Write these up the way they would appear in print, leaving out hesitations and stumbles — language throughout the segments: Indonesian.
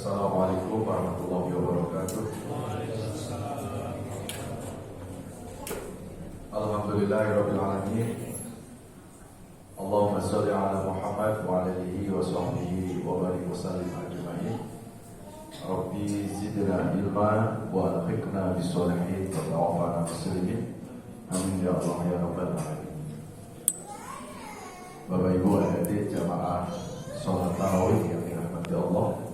Assalamualaikum warahmatullahi wabarakatuh. Alhamdulillahirabbil alamin. Allahumma shalli ala Muhammad wa ala alihi wa sahbihi wa barik wa sallim ajma'in. Rabbi zidna ilma wa alhiqna bis-sholihin wa tawaffana muslimin. Amin ya Allah ya rabbal alamin. Bapak Ibu adik jamaah salat tarawih yang dirahmati Allah.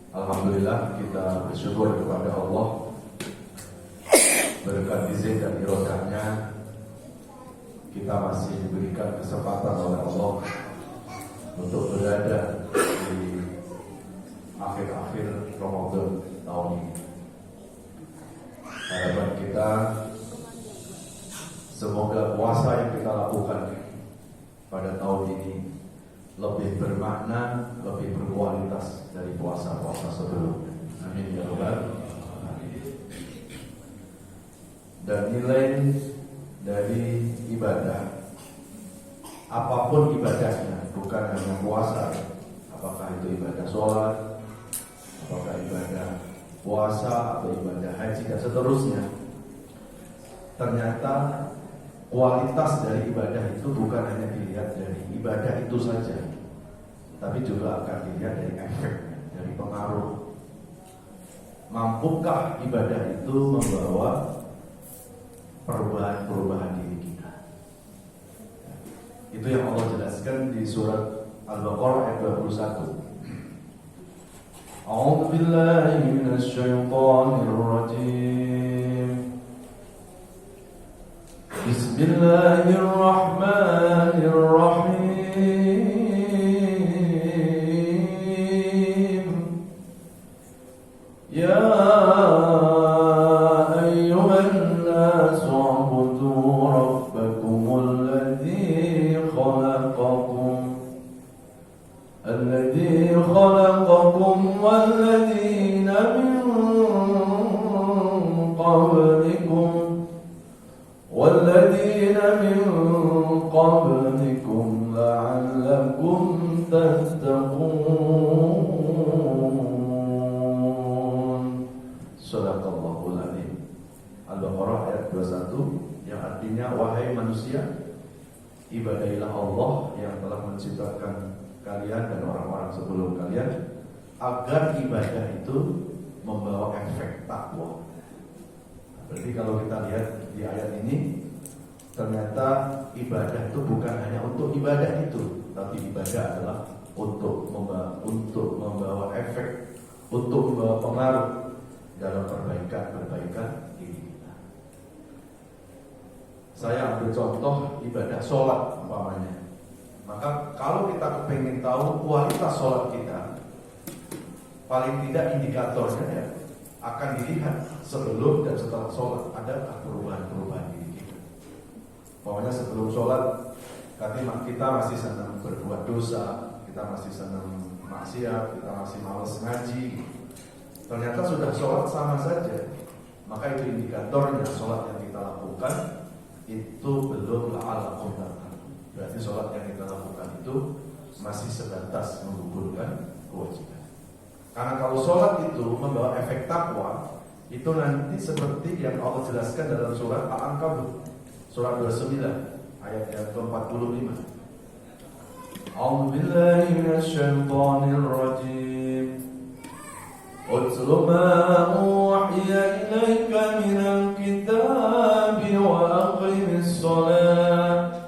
Alhamdulillah kita bersyukur kepada Allah berkat izin dan irodahnya kita masih diberikan kesempatan oleh Allah untuk berada di akhir-akhir Ramadan tahun ini. Harapan kita semoga puasa yang kita lakukan pada tahun ini lebih bermakna, lebih berkualitas dari puasa-puasa sebelumnya. Amin ya rabbal alamin. Dan nilai dari ibadah, apapun ibadahnya, bukan hanya puasa, apakah itu ibadah sholat, apakah ibadah puasa atau ibadah haji dan seterusnya, ternyata kualitas dari ibadah itu bukan hanya dilihat dari ibadah itu saja, tapi juga akan dilihat dari efeknya, dari pengaruh. Mampukah ibadah itu membawa perubahan-perubahan diri kita? Itu yang Allah jelaskan di surat Al-Baqarah ayat 21. A'udzu billahi minasy syaithanir rajim. Bismillahirrahmanirrahim. Ya ayyuhan nasu u'budu rabbakumul ladzi khalaqakum walladzina min qablikum la'allakum tattaqun. Shadaqallahul adzim. Al-Baqarah ayat 21 yang artinya, wahai manusia, ibadahilah Allah yang telah menciptakan kalian dan orang-orang sebelum kalian, agar ibadah itu membawa efek takwa. Berarti kalau kita lihat di ayat ini, ternyata ibadah itu bukan hanya untuk ibadah itu, tapi ibadah adalah untuk membawa efek, untuk membawa pengaruh dalam perbaikan diri kita. Saya ambil contoh ibadah sholat umpamanya. Maka kalau kita ingin tahu kualitas sholat kita, paling tidak indikatornya ya akan dilihat sebelum dan setelah sholat adakah perubahan-perubahan diri kita. Pokoknya sebelum sholat kita masih senang berbuat dosa, kita masih senang maksiat, kita masih malas ngaji. Ternyata sudah sholat sama saja, maka itu indikatornya sholat yang kita lakukan itu belum la'alakum tattaqun. Berarti sholat yang kita lakukan itu masih sebatas menggugurkan kewajiban. Karena kalau sholat itu membawa efek takwa, itu nanti seperti yang Allah jelaskan dalam surat Al-Ankabut, surat 29 ayat yang ke-45. A'udzu billahi minasy syaithanir rajim. Utlu ma uhiya ilaika minal kitabi wa aqimis shalah.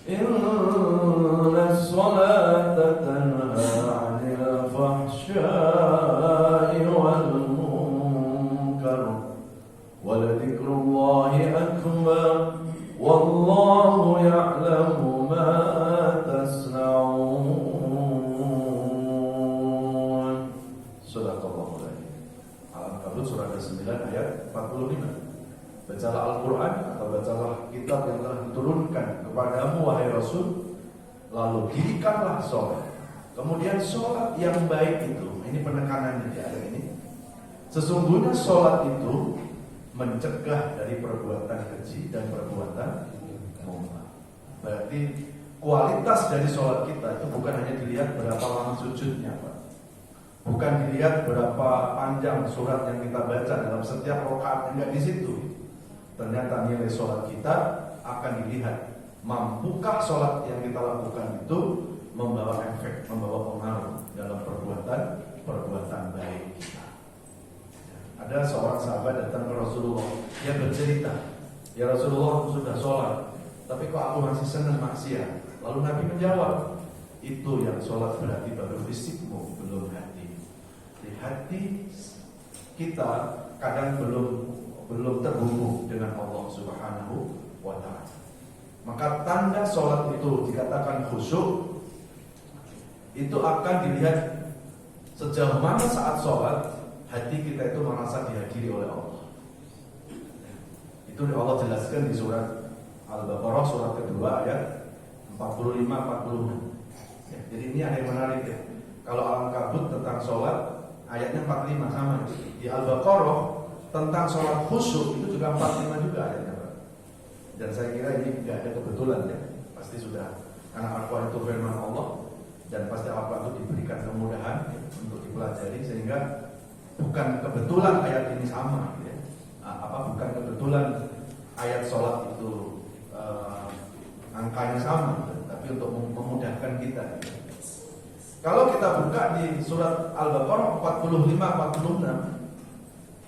Innas salata tanha 'anil fahsya'i wal munkar wa ladhikrullahi akbar wallahu ya'lamu ma tasna'un. Shadaqallahul adzim. Al-Ankabut surah 9 ayat 45. Bacalah Al-Quran atau bacalah kitab yang telah diturunkan kepadamu wahai Rasul, lalu dirikanlah sholat. Kemudian sholat yang baik itu, ini penekanannya di ayat ini, sesungguhnya sholat itu mencegah dari perbuatan keji dan perbuatan munkar. Berarti kualitas dari sholat kita itu bukan hanya dilihat berapa lama sujudnya, Pak. Bukan dilihat berapa panjang surat yang kita baca dalam setiap rakaat, enggak di situ. Ternyata nilai sholat kita akan dilihat. Mampukah sholat yang kita lakukan itu membawa efek, membawa pengaruh dalam perbuatan baik kita. Ada seorang sahabat datang ke Rasulullah, dia bercerita, ya Rasulullah, aku sudah sholat, tapi kok aku masih senang maksiat. Lalu Nabi menjawab, itu yang sholat berarti baru fisikmu, belum hati. Di hati kita kadang belum terhubung dengan Allah Subhanahu wa Ta'ala. Maka tanda sholat itu dikatakan khusyuk, itu akan dilihat sejauh mana saat sholat hati kita itu merasa dihadiri oleh Allah. Itu Allah jelaskan di surat Al-Baqarah surat kedua ayat 45-46. Ya, jadi ini ada yang menarik ya. Kalau Al-Ankabut tentang sholat ayatnya 45 sama. Di Al-Baqarah tentang sholat khusyuk itu juga 45 juga ayatnya. Dan saya kira ini tidak ada kebetulan ya. Pasti sudah, karena Al-Quran itu firman Allah, dan pasti Al-Quran itu diberikan kemudahan ya, untuk dipelajari, sehingga bukan kebetulan ayat ini sama ya. Bukan kebetulan ayat sholat itu angkanya sama ya, tapi untuk memudahkan kita ya. Kalau kita buka di surat Al-Baqarah 45-46,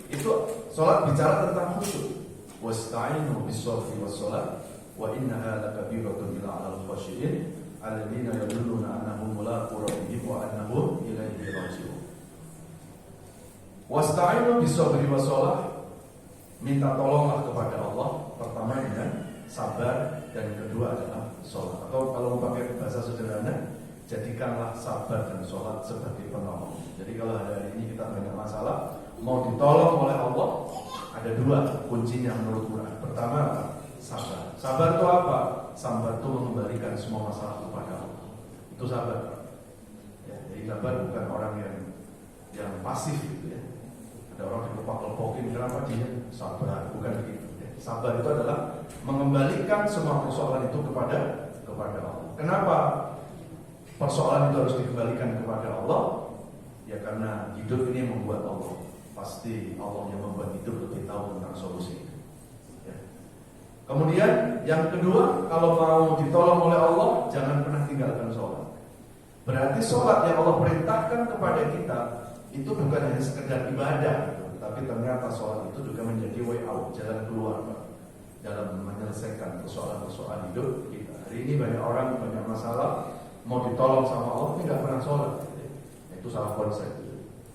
itu sholat bicara tentang khusyuk. Wasta'inu bis-sabri was-shalah wa innaha lakabiratun illa 'alal khashiyin alladziina yadulluna annahum mulaqu rabbihim wa annahum ilaihi raji'un. Wasta'inu bis-sabri was-shalah, minta tolonglah kepada Allah, pertama dengan sabar, dan kedua adalah sholat. Atau kalau pakai bahasa sederhana, jadikanlah sabar dan sholat sebagai penolong. Jadi kalau hari ini kita banyak masalah, mau ditolong oleh Allah, ada dua kuncinya menurut Quran. Pertama apa? Sabar. Sabar itu apa? Sabar itu mengembalikan semua masalah kepada Allah. Itu sabar. Ya, jadi sabar bukan orang yang pasif gitu ya. Ada orang dikepak-kepokin, kenapa dia sabar? Bukan begitu. Ya. Sabar itu adalah mengembalikan semua persoalan itu kepada Allah. Kenapa persoalan itu harus dikembalikan kepada Allah? Ya karena hidup ini membuat Allah. Pasti Allah yang membuat hidup lebih tahu tentang solusi. Ya. Kemudian yang kedua, kalau mau ditolong oleh Allah, jangan pernah tinggalkan sholat. Berarti sholat yang Allah perintahkan kepada kita itu bukan hanya sekedar ibadah, tapi ternyata sholat itu juga menjadi way out, jalan keluar Pak, dalam menyelesaikan persoalan-persoalan hidup kita. Hari ini banyak orang banyak masalah, mau ditolong sama Allah tapi nggak pernah sholat. Itu salah konsep.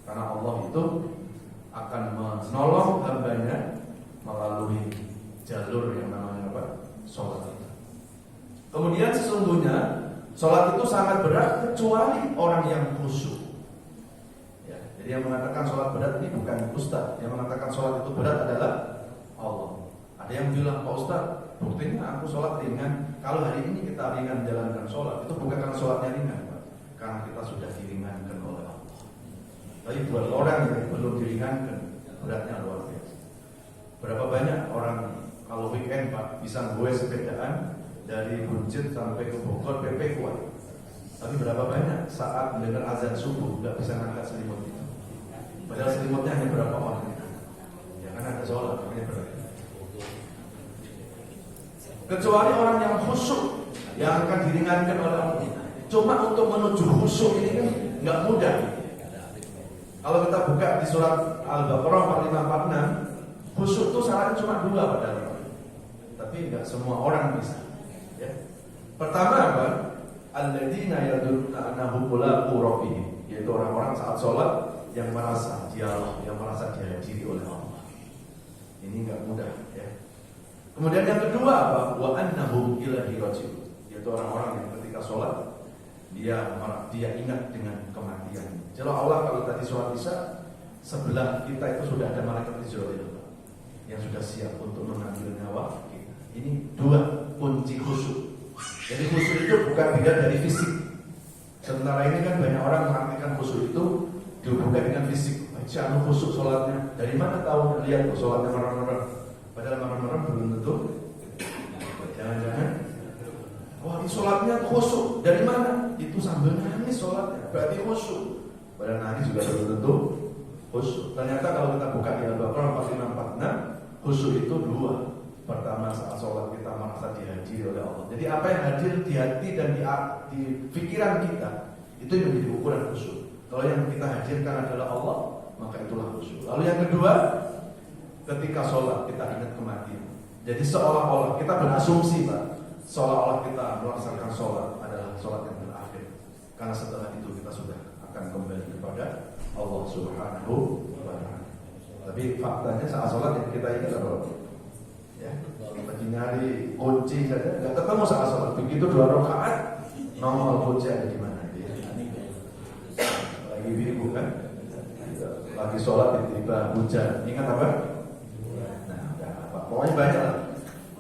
Karena Allah itu akan menolong hambanya melalui jalur yang namanya apa? Sholat. Kemudian sesungguhnya sholat itu sangat berat kecuali orang yang khusyuk. Ya, jadi yang mengatakan sholat berat ini bukan Ustaz. Yang mengatakan sholat itu berat adalah Allah. Ada yang bilang, Pak Ustaz, buktinya aku sholat ringan. Kalau hari ini kita ringan menjalankan sholat, itu bukan karena sholatnya ringan, Pak. Karena kita sudah diringankan oleh Allah. Tapi buat orang yang belum diringankan, beratnya luar biasa. Berapa banyak orang kalau weekend Pak bisa gue sepedaan dari Buncit sampai ke Bogor PP kuat. Tapi berapa banyak saat mendengar azan subuh nggak bisa ngangkat selimut itu. Padahal selimutnya hanya berapa orang. Ya kan ada sholat, ini berat. Kecuali orang yang khusyuk yang akan diringankan oleh Allah. Cuma untuk menuju khusyuk ini kan nggak mudah. Kalau kita buka di surat Al-Baqarah 45-46, khusyuk itu syaratnya cuma dua padahal. Tapi nggak semua orang bisa. Ya. Pertama apa? Alladzina yadulluna annahum mulaqu rabbihim, yaitu orang-orang saat sholat yang merasa dialog, yang merasa dihadiri oleh Allah. Ini nggak mudah. Ya. Kemudian yang kedua apa? Wa annahum ilaihi raji'un, yaitu orang-orang yang ketika sholat dia ingat dengan kematian. Kalau Allah kalau tadi sholat isya, sebelah kita itu sudah ada malaikat Israil yang sudah siap untuk mengambil nyawa kita. Ini dua kunci khusyuk. Jadi khusyuk itu bukan dilihat dari fisik. Sementara ini kan banyak orang mengartikan khusyuk itu dihubungkan dengan fisik. Siapa khusyuk sholatnya? Dari mana tahu lihat sholatnya merem-merem? Padahal merem-merem belum tentu. Jangan-jangan wah, ini sholatnya khusyuk. Dari mana? Itu sambil nangis sholatnya. Berarti khusyuk. Pada hari juga belum tentu khusyuk. Ternyata kalau kita buka di Al-Baqarah 45-46, khusyuk itu dua. Pertama saat sholat kita merasa dihadiri oleh Allah. Jadi apa yang hadir di hati dan di pikiran kita, itu yang menjadi ukuran khusyuk. Kalau yang kita hadirkan adalah Allah, maka itulah khusyuk. Lalu yang kedua, ketika sholat kita ingat kematian. Jadi seolah-olah kita berasumsi, Pak, seolah-olah kita melaksanakan sholat adalah sholat yang berakhir. Karena setelah itu kita sudah akan kembali kepada Allah Subhanahu wa Ta'ala. Tapi faktanya saat sholat yang kita ingat apa? Ya, lagi nyari kunci saja nggak ketemu saat sholat. Begitu 2 rakaat nongol kunci ada di mana? Ya. Lagi bingung kan? Lagi sholat tiba-tiba hujan. Ingat apa? Nah, ya, apa? Pokoknya banyak lah.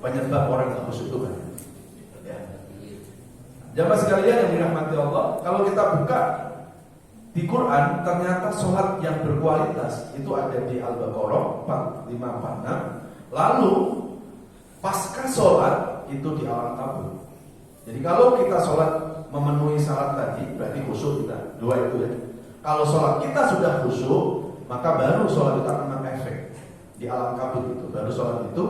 Penyebab orang tak khusyuk itu banyak. Ya. Jamaah sekalian yang dirahmati Allah, kalau kita buka di Quran, ternyata sholat yang berkualitas itu ada di Al-Baqarah 45-46. Lalu pasca sholat itu di alam kabur. Jadi kalau kita sholat memenuhi syarat tadi, berarti khusyuk kita. Dua itu ya. Kalau sholat kita sudah khusyuk, maka baru sholat itu akan efek di alam kabur itu. Baru sholat itu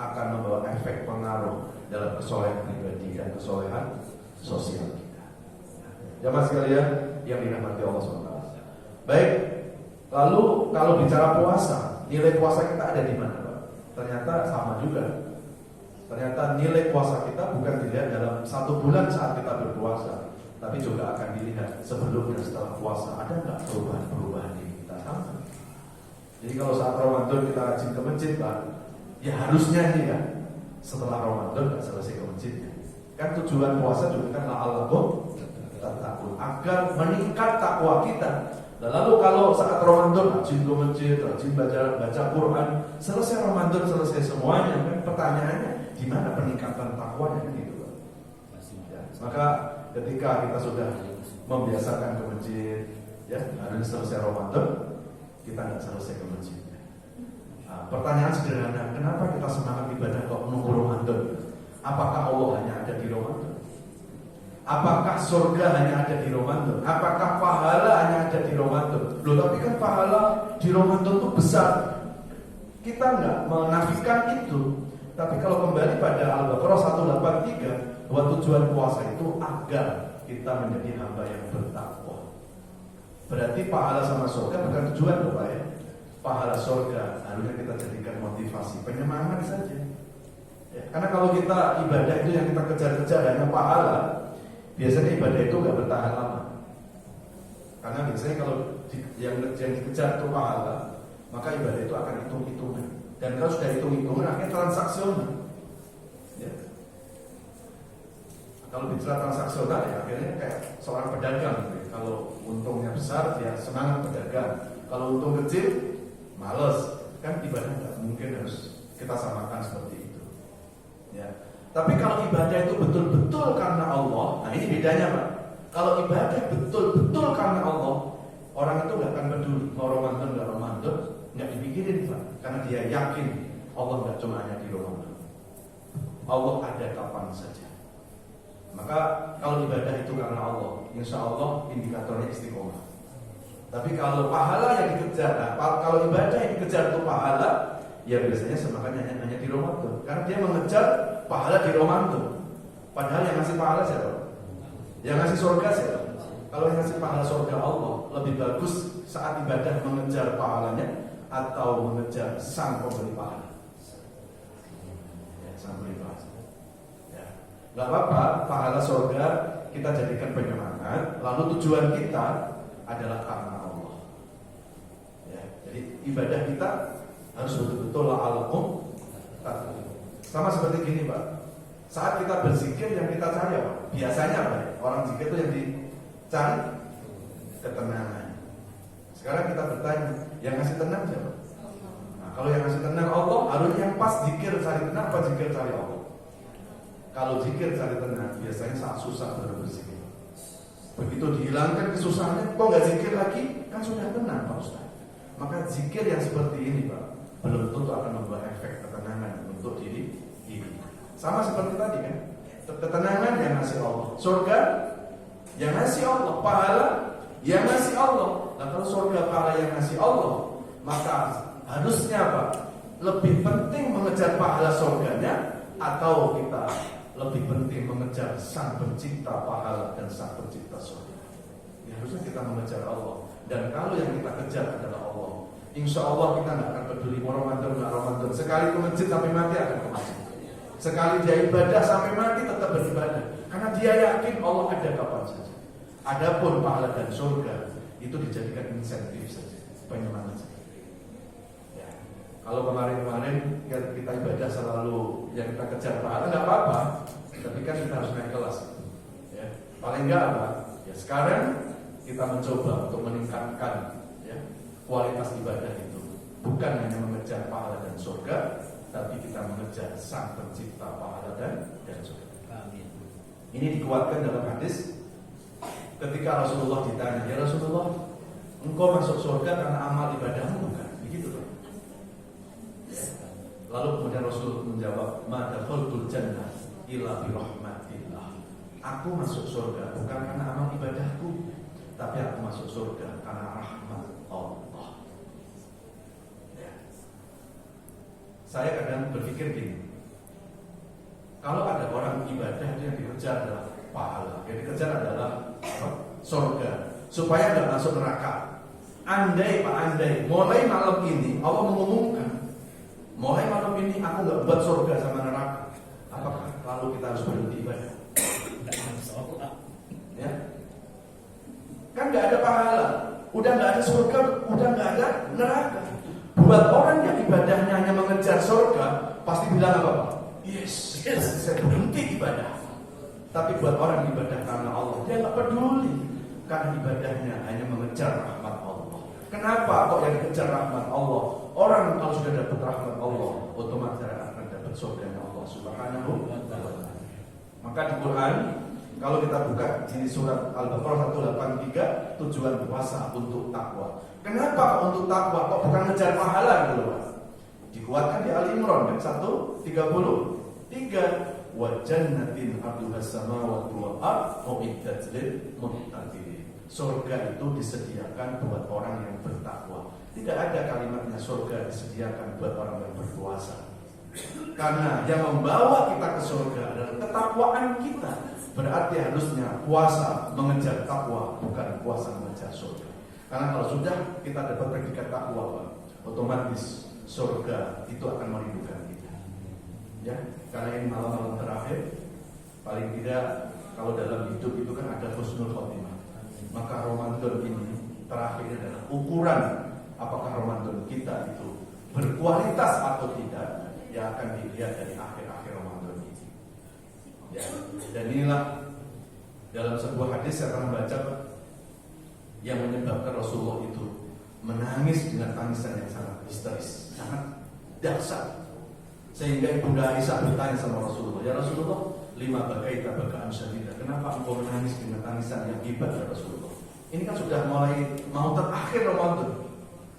akan membawa efek pengaruh dalam kesolehan pribadi dan kesolehan sosial kita. Jamaah sekalian yang dirahmati Allah SWT. Baik, lalu kalau bicara puasa, nilai puasa kita ada di mana, Pak? Ternyata sama juga. Ternyata nilai puasa kita bukan dilihat dalam 1 bulan saat kita berpuasa, tapi juga akan dilihat sebelum dan setelah puasa. Ada nggak perubahan-perubahan di kita sama? Jadi kalau saat Ramadan kita rajin ke masjid, Pak, ya harusnya nih kan setelah Ramadan nggak selesai ke masjidnya. Kan tujuan puasa juga kan la'allakum tattaqun, agar meningkat takwa kita. Lalu kalau saat Ramadan rajin ke masjid, rajin baca Quran, selesai Ramadan selesai semuanya, kan pertanyaannya di mana peningkatan takwanya gitu, Pak. Ya, maka ketika kita sudah membiasakan ke masjid, ya hari selesai Ramadan kita nggak selesai ke masjid. Nah, pertanyaan sederhana, kenapa kita semangat ibadah kok menunggu Ramadan? Apakah Allah hanya ada di Ramadan? Apakah surga hanya ada di Ramadan? Apakah pahala hanya ada di Ramadan? Loh, tapi kan pahala di Ramadan itu besar. Kita nggak menafikan itu. Tapi kalau kembali pada Al-Baqarah 183, bahwa tujuan puasa itu agar kita menjadi hamba yang bertakwa. Berarti pahala sama surga bukan tujuan, Bapak ya. Pahala surga harusnya kita jadikan motivasi, penyemangat saja. Ya, karena kalau kita ibadah itu yang kita kejar-kejar hanya pahala, biasanya ibadah itu nggak bertahan lama. Karena biasanya kalau yang dikejar itu pahala, maka ibadah itu akan hitung-hitungan. Dan kalau sudah hitung-hitungan, akhirnya transaksional. Ya. Kalau bicara transaksional, ya akhirnya kayak seorang pedagang. Gitu. Kalau untungnya besar, dia semangat berdagang. Kalau untung kecil, males. Kan ibadah nggak mungkin harus kita samakan seperti itu. Ya. Tapi kalau ibadah itu betul-betul karena Allah, nah ini bedanya, Pak. Kalau ibadah betul-betul karena Allah, orang itu nggak akan peduli mau Ramadan nggak Ramadan, nggak dipikirin, Pak. Karena dia yakin Allah nggak cuma hanya di Ramadan, Allah ada kapan saja. Maka kalau ibadah itu karena Allah, insya Allah indikatornya istiqomah. Tapi kalau pahala yang dikejar, kalau ibadah yang dikejar itu pahala, ya biasanya semakin hanya di Ramadan. Karena dia mengejar pahala di Ramadan. Padahal yang ngasih pahala siapa? Yang ngasih surga siapa? Kalau yang ngasih pahala surga Allah, lebih bagus saat ibadah mengejar pahalanya atau mengejar sang pemberi pahala. Ya, sang pemberi pahala. Ya. Gak apa-apa, pahala surga kita jadikan penyemangat. Lalu tujuan kita adalah karena Allah. Ya, jadi ibadah kita harus betul-betul la'alakum tattaqun. Sama seperti gini, Pak. Saat kita berzikir yang kita cari apa? Biasanya apa ya? Orang zikir itu yang dicari ketenangan. Sekarang kita bertanya, yang ngasih tenang siapa? Nah, kalau yang ngasih tenang Allah, harusnya yang pas zikir cari tenang apa zikir cari Allah? Kalau zikir cari tenang, biasanya saat susah baru berzikir. Begitu dihilangkan kesusahannya, kok nggak zikir lagi? Kan sudah tenang, Pak Ustaz. Maka zikir yang seperti ini, Pak, belum tentu akan membawa efek ketenangan untuk diri ini. Sama seperti tadi kan, ketenangan yang ngasih Allah, surga yang ngasih Allah, pahala yang ngasih Allah. Nah kalau surga pahala yang ngasih Allah, maka harusnya apa? Lebih penting mengejar pahala surganya, atau kita lebih penting mengejar sang pencipta pahala dan sang pencipta surga? Ya, harusnya kita mengejar Allah. Dan kalau yang kita kejar adalah Allah, insya Allah kita nggak akan peduli mau Ramadan nggak Ramadan. Sekali ke masjid sampai mati akan ke masjid. Sekali dia ibadah sampai mati tetap beribadah, karena dia yakin Allah ada kapan saja. Adapun pahala dan surga itu dijadikan insentif saja, penyemangat saja. Ya. Kalau kemarin-kemarin kita ibadah selalu yang kita kejar pahala nggak apa-apa, tapi kan kita harus naik kelas. Ya. Paling nggak apa? Ya sekarang kita mencoba untuk meningkatkan ya, kualitas ibadah itu, bukan hanya mengejar pahala dan surga, tapi kita mengejar sang pencipta pahala dan surga. Amin. Ini dikuatkan dalam hadis ketika Rasulullah ditanya, ya Rasulullah, engkau masuk surga karena amal ibadahmu bukan? Begitu kan? Ya. Lalu kemudian Rasul menjawab, ma dakhaltul jannah illa bi rahmatillah. Aku masuk surga bukan karena amal ibadahku, tapi aku masuk surga karena rahmat Allah. Ya. Saya kadang berpikir gini, kalau ada orang ibadah yang dikejar adalah pahala, yang dikejar adalah surga, supaya nggak masuk neraka. Andai mulai malam ini Allah mengumumkan, mulai malam ini aku nggak buat surga sama neraka, apakah lalu kita harus berhenti ibadah? Ya, kan nggak ada pahala, udah nggak ada surga, udah nggak ada neraka. Buat orang yang ibadahnya hanya mengejar surga, pasti bilang apa? Yes, saya berhenti ibadah. Tapi buat orang ibadah karena Allah, dia nggak peduli, karena ibadahnya hanya mengejar rahmat Allah. Kenapa kok yang dikejar rahmat Allah? Orang kalau sudah dapat rahmat Allah, otomatis akan dapat surga Allah Subhanahu wa ta'ala. Maka di Quran, kalau kita buka di surat Al-Baqarah 183, tujuan puasa untuk takwa. Kenapa untuk takwa? Kok bukan ngejar pahala gitu loh? Dikuatkan di Ali Imran 1:33. Wa jannatin 'arduhas samawati wal ardh uiddat lil muttaqin. Surga itu disediakan buat orang yang bertakwa. Tidak ada kalimatnya surga disediakan buat orang yang berpuasa. Karena yang membawa kita ke surga adalah ketakwaan kita. Berarti harusnya puasa mengejar takwa, bukan puasa mengejar surga. Karena kalau sudah kita dapat predikat takwa, otomatis surga itu akan merindukan kita. Ya, karena ini malam-malam terakhir, paling tidak kalau dalam hidup itu kan ada husnul khotimah. Maka Ramadan ini terakhir adalah ukuran apakah Ramadan kita itu berkualitas atau tidak, yang akan dilihat dari akhir-akhir Ramadan ini. Ya, dan inilah dalam sebuah hadis saya pernah baca yang menyebabkan Rasulullah itu menangis dengan tangisan yang sangat histeris, sangat dahsyat. Sehingga Ibunda Aisyah bertanya sama Rasulullah, ya Rasulullah, lima bakaita bakaan syadidah, kenapa engkau menangis dengan tangisan yang hebat ya Rasulullah? Ini kan sudah mulai mau terakhir Ramadan.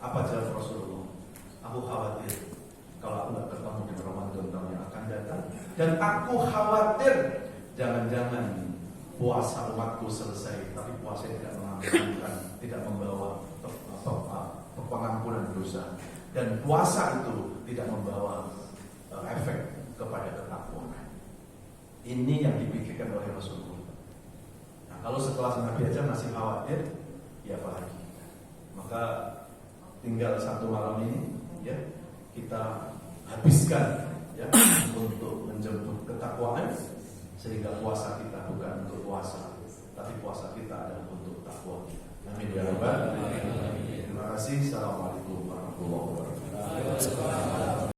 Apa jawab Rasulullah? Aku khawatir kalau aku nggak ketemu dengan Ramadan tahun yang akan datang, dan aku khawatir jangan-jangan puasa umatku selesai, tapi puasa tidak mengampuni, tidak membawa pengampunan dosa, dan puasa itu tidak membawa efek kepada ketakwaan. Ini yang dipikirkan oleh Rasulullah. Nah, kalau sekelas Nabi aja masih khawatir, ya apalagi. Maka tinggal satu malam ini, ya kita habiskan ya untuk menjemput ketakwaan, sehingga puasa kita bukan untuk puasa, tapi puasa kita adalah untuk takwa. Amin ya rabbal alamin. Terima kasih. Assalamualaikum warahmatullahi wabarakatuh.